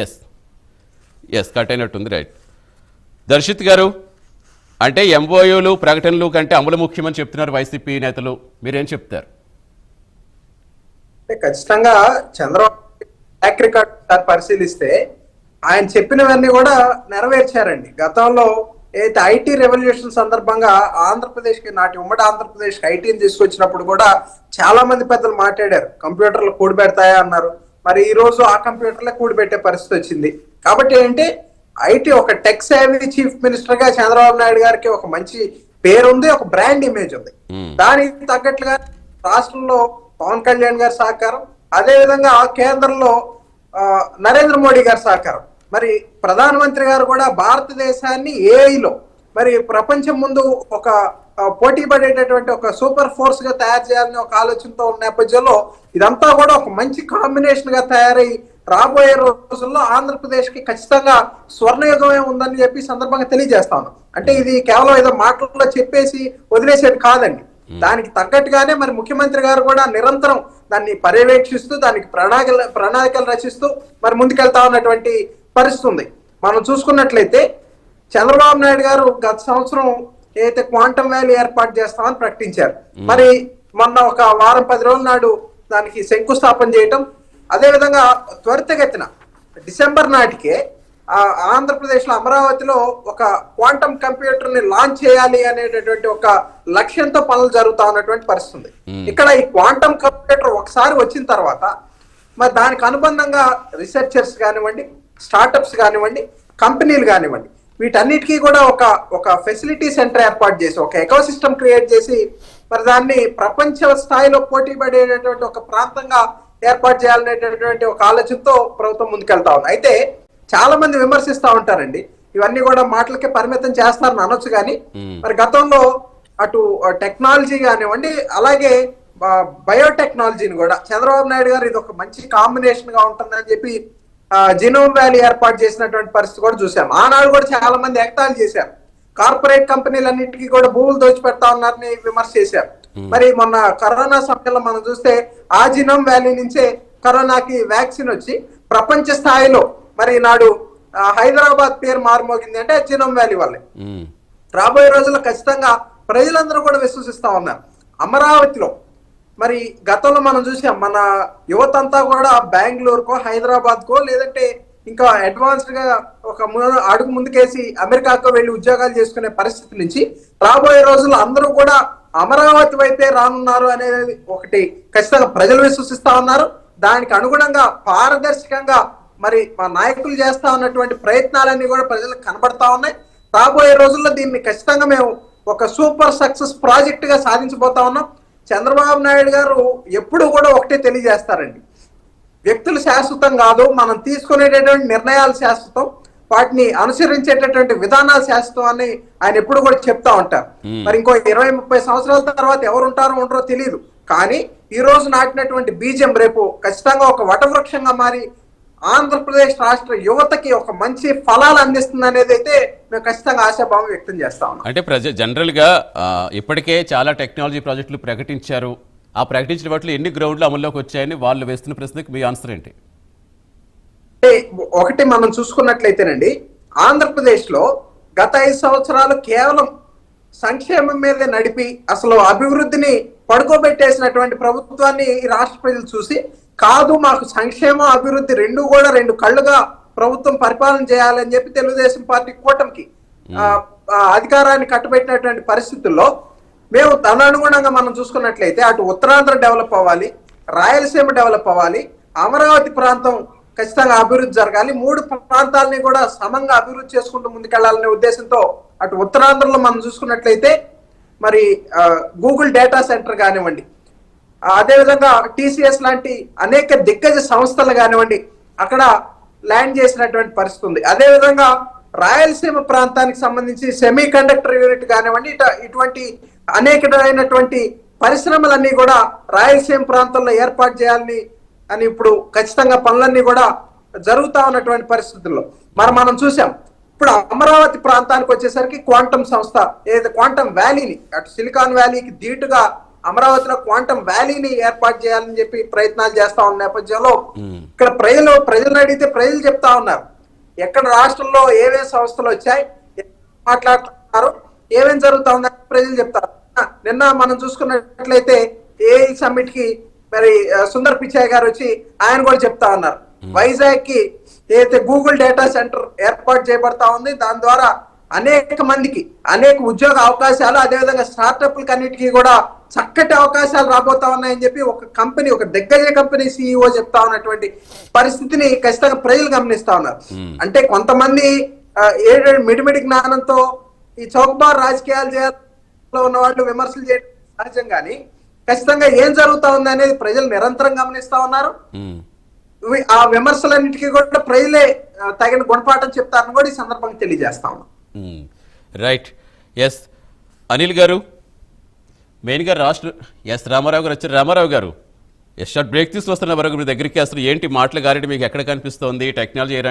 Yes yes cut అయినట్టుంది. Right. Darshit గారు, అంటే ఎంఓయూలు ప్రకటనలు కంటే అమలు ముఖ్యమని చెప్తున్నారు వైసీపీ నేతలు, మీరేం చెప్తారు? ఖచ్చితంగా చంద్రబాబు ట్రాక్ రికార్డ్ పరిశీలిస్తే ఆయన చెప్పినవన్నీ కూడా నెరవేర్చారండి. గతంలో అయితే ఐటీ రెవల్యూషన్ సందర్భంగా ఆంధ్రప్రదేశ్కి నాటి ఉమ్మడి ఆంధ్రప్రదేశ్ ఐటీని తీసుకొచ్చినప్పుడు కూడా చాలా మంది పెద్దలు మాట్లాడారు, కంప్యూటర్లు కూడిపెడతాయా అన్నారు. మరి ఈ రోజు ఆ కంప్యూటర్లే కూడిపెట్టే పరిస్థితి వచ్చింది. కాబట్టి ఏంటి, ఐటీ ఒక టెక్ సేవీ చీఫ్ మినిస్టర్ గా చంద్రబాబు నాయుడు గారికి ఒక మంచి పేరుంది, ఒక బ్రాండ్ ఇమేజ్ ఉంది. దానికి తగ్గట్లుగా రాష్ట్రంలో పవన్ కళ్యాణ్ గారి సహకారం, అదే విధంగా కేంద్రంలో నరేంద్ర మోడీ గారి సహకారం, మరి ప్రధానమంత్రి గారు కూడా భారతదేశాన్ని ఏఐలో మరి ప్రపంచం ముందు ఒక పోటీ పడేటటువంటి ఒక సూపర్ ఫోర్స్ గా తయారు చేయాలని ఒక ఆలోచనతో ఉన్న నేపథ్యంలో ఇదంతా కూడా ఒక మంచి కాంబినేషన్ గా తయారై రాబోయే రోజుల్లో ఆంధ్రప్రదేశ్ కి ఖచ్చితంగా స్వర్ణయుగమే ఉందని చెప్పి సందర్భంగా తెలియజేస్తాను. అంటే ఇది కేవలం ఏదో మాటల్లో చెప్పేసి వదిలేసేది కాదండి. దానికి తగ్గట్టుగానే మరి ముఖ్యమంత్రి గారు కూడా నిరంతరం దాన్ని పర్యవేక్షిస్తూ దానికి ప్రణాళికలు రచిస్తూ మరి ముందుకెళ్తా ఉన్నటువంటి పరిస్థితి ఉంది. మనం చూసుకున్నట్లయితే చంద్రబాబు నాయుడు గారు గత సంవత్సరం ఏదైతే క్వాంటమ్ వ్యాలీ ఏర్పాటు చేస్తామని ప్రకటించారు. మరి మొన్న ఒక వారం 10 రోజుల నాడు దానికి శంకుస్థాపన చేయటం, అదే విధంగా త్వరితగతిన డిసెంబర్ నాటికే ఆంధ్రప్రదేశ్ లో అమరావతిలో ఒక క్వాంటమ్ కంప్యూటర్ ని లాంచ్ చేయాలి అనేటటువంటి ఒక లక్ష్యంతో పనులు జరుగుతా ఉన్నటువంటి పరిస్థితి ఉంది. ఇక్కడ ఈ క్వాంటమ్ కంప్యూటర్ ఒకసారి వచ్చిన తర్వాత మరి దానికి అనుబంధంగా రీసెర్చర్స్ కానివ్వండి, స్టార్టప్స్ కానివ్వండి, కంపెనీలు కానివ్వండి, వీటన్నిటికీ కూడా ఒక ఫెసిలిటీ సెంటర్ ఏర్పాటు చేసి ఒక ఎకోసిస్టమ్ క్రియేట్ చేసి మరి దాన్ని ప్రపంచ స్థాయిలో పోటీ పడేటటువంటి ఒక ప్రాంతంగా ఏర్పాటు చేయాలనేటటువంటి ఒక ఆలోచనతో ప్రభుత్వం ముందుకెళ్తా ఉంది. అయితే చాలా మంది విమర్శిస్తా ఉంటారండి, ఇవన్నీ కూడా మాటలకే పరిమితం చేస్తారని అనొచ్చు. కానీ మరి గతంలో అటు టెక్నాలజీ కానివ్వండి, అలాగే బయోటెక్నాలజీని కూడా చంద్రబాబు నాయుడు గారు ఇది ఒక మంచి కాంబినేషన్ గా ఉంటుందని చెప్పి జినోమ్ వ్యాలీ ఏర్పాటు చేసినటువంటి పరిస్థితి కూడా చూసాం. ఆనాడు కూడా చాలా మంది ఎగతాళి చేశారు, కార్పొరేట్ కంపెనీలన్నింటికీ కూడా భూములు దోచిపెడతా ఉన్నారని విమర్శ చేశారు. మరి మొన్న కరోనా సమయంలో మనం చూస్తే ఆ జినోమ్ వ్యాలీ నుంచే కరోనాకి వ్యాక్సిన్ వచ్చి ప్రపంచ స్థాయిలో మరి నాడు హైదరాబాద్ పేరు మారుమోగింది అంటే జినోమ్ వ్యాలీ వల్లే. రాబోయే రోజుల్లో ఖచ్చితంగా ప్రజలందరూ కూడా విశ్వసిస్తా ఉన్నారు. అమరావతిలో మరి గతంలో మనం చూసాం, మన యువత అంతా కూడా బెంగళూరుకో హైదరాబాద్కో లేదంటే ఇంకా అడ్వాన్స్డ్ గా ఒక అడుగు ముందుకేసి అమెరికాకో వెళ్ళి ఉద్యోగాలు చేసుకునే పరిస్థితి నుంచి రాబోయే రోజుల్లో అందరూ కూడా అమరావతి వైపే రానున్నారు అనేది ఒకటి ఖచ్చితంగా ప్రజలు విశ్వసిస్తా ఉన్నారు. దానికి అనుగుణంగా పారదర్శకంగా మరి మా నాయకులు చేస్తా ఉన్నటువంటి ప్రయత్నాలన్నీ కూడా ప్రజలకు కనబడతా ఉన్నాయి. రాబోయే రోజుల్లో దీన్ని ఖచ్చితంగా మేము ఒక సూపర్ సక్సెస్ ప్రాజెక్ట్ గా సాధించబోతా ఉన్నాం. చంద్రబాబు నాయుడు గారు ఎప్పుడు కూడా ఒకటే తెలియజేస్తారండి, వ్యక్తులు శాశ్వతం కాదు, మనం తీసుకునేటటువంటి నిర్ణయాలు శాశ్వతం, వాటిని అనుసరించేటటువంటి విధానాలు శాశ్వతం అని ఆయన ఎప్పుడు కూడా చెప్తా ఉంటారు. మరి ఇంకో 20-30 సంవత్సరాల తర్వాత ఎవరు ఉంటారో ఉండరో తెలియదు, కానీ ఈ రోజు నాటినటువంటి బీజం రేపు ఖచ్చితంగా ఒక వటవృక్షంగా మారి ఆంధ్రప్రదేశ్ రాష్ట్ర యువతకి ఒక మంచి ఫలాలు అందిస్తుంది అనేది అయితే మేము ఖచ్చితంగా ఆశాభావం వ్యక్తం చేస్తా ఉన్నాం. అంటే జనరల్ గా ఇప్పటికే చాలా టెక్నాలజీ ప్రాజెక్టులు ప్రకటించారు, ఆ ప్రకటించిన వాటిలో ఎన్ని గ్రౌండ్లు అమల్లోకి వచ్చాయని వాళ్ళు వేస్తున్న ప్రశ్నకి మీ ఆన్సర్ ఏంటి? ఒకటి మనం చూసుకున్నట్లయితేనండి, ఆంధ్రప్రదేశ్ లో గత 5 సంవత్సరాలు కేవలం సంక్షేమం మీదే నడిపి అసలు అభివృద్ధిని పడుకోబెట్టేసినటువంటి ప్రభుత్వాన్ని ఈ రాష్ట్ర ప్రజలు చూసి కాదు, మాకు సంక్షేమం అభివృద్ధి రెండు కళ్ళుగా ప్రభుత్వం పరిపాలన చేయాలని చెప్పి తెలుగుదేశం పార్టీ కూటమికి అధికారాన్ని కట్టబెట్టినటువంటి పరిస్థితుల్లో మేము తదనుగుణంగా మనం చూసుకున్నట్లయితే అటు ఉత్తరాంధ్ర డెవలప్ అవ్వాలి, రాయలసీమ డెవలప్ అవ్వాలి, అమరావతి ప్రాంతం ఖచ్చితంగా అభివృద్ధి జరగాలి, 3 ప్రాంతాలని కూడా సమంగా అభివృద్ధి చేసుకుంటూ ముందుకెళ్లాలనే ఉద్దేశంతో అటు ఉత్తరాంధ్రలో మనం చూసుకున్నట్లయితే మరి గూగుల్ డేటా సెంటర్ కానివ్వండి, అదేవిధంగా టీసీఎస్ లాంటి అనేక దిగ్గజ సంస్థలు కానివ్వండి అక్కడ ల్యాండ్ చేసినటువంటి పరిస్థితి ఉంది. అదేవిధంగా రాయలసీమ ప్రాంతానికి సంబంధించి సెమీ కండక్టర్ యూనిట్ కానివ్వండి, ఇటువంటి అనేకమైనటువంటి పరిశ్రమలన్నీ కూడా రాయలసీమ ప్రాంతంలో ఏర్పాటు చేయాలని అని ఇప్పుడు ఖచ్చితంగా పనులన్నీ కూడా జరుగుతా ఉన్నటువంటి పరిస్థితుల్లో మనం చూసాం. ఇప్పుడు అమరావతి ప్రాంతానికి వచ్చేసరికి క్వాంటమ్ సంస్థ ఏదైతే క్వాంటమ్ వ్యాలీని అటు సిలికాన్ వ్యాలీకి ధీటుగా అమరావతిలో క్వాంటమ్ వ్యాలీని ఏర్పాటు చేయాలని చెప్పి ప్రయత్నాలు చేస్తా ఉన్న నేపథ్యంలో ఉమ్, ఇక్కడ ప్రజలను అడిగితే ప్రజలు చెప్తా ఉన్నారు ఎక్కడ రాష్ట్రంలో ఏమేమి సంస్థలు వచ్చాయి, మాట్లాడుతున్నారు, ఏమేం జరుగుతా ఉందని ప్రజలు చెప్తారు. నిన్న మనం చూసుకున్నట్లయితే ఏ సమ్మిట్ కి మరి సుందర్ పిచాయ్ గారు వచ్చి ఆయన కూడా చెప్తా ఉన్నారు వైజాగ్ కి ఏదైతే గూగుల్ డేటా సెంటర్ ఏర్పాటు చేయబడతా ఉంది, దాని ద్వారా అనేక మందికి అనేక ఉద్యోగ అవకాశాలు, అదేవిధంగా స్టార్టప్లకి అన్నిటికీ కూడా చక్కటి అవకాశాలు రాబోతా ఉన్నాయని చెప్పి ఒక కంపెనీ, ఒక దిగ్గజ కంపెనీ సిఇఓ చెప్తా ఉన్నటువంటి పరిస్థితిని ఖచ్చితంగా ప్రజలు గమనిస్తా ఉన్నారు. అంటే కొంతమంది మిడిమిడి జ్ఞానంతో ఈ చౌకబార్ రాజకీయాలు చేయాలో ఉన్న వాళ్ళు విమర్శలు చేయడం సహజం, కానీ ఖచ్చితంగా ఏం జరుగుతా ఉంది అనేది ప్రజలు నిరంతరం గమనిస్తా ఉన్నారు. ఉమ్. ఆ విమర్శలన్నిటికీ కూడా ప్రజలే తగిన గుణపాఠం చెప్తారని కూడా ఈ సందర్భంగా తెలియజేస్తా ఉన్నాం. రైట్. ఎస్ అనిల్ గారు, మెయిన్గా రామారావు గారు వచ్చారు. రామారావు గారు, షార్ట్ బ్రేక్ తీసుకొస్తున్న వరకు మీ దగ్గరికి అసలు ఏంటి మాటలు గారెడి మీకు ఎక్కడ కనిపిస్తోంది? టెక్నాలజీ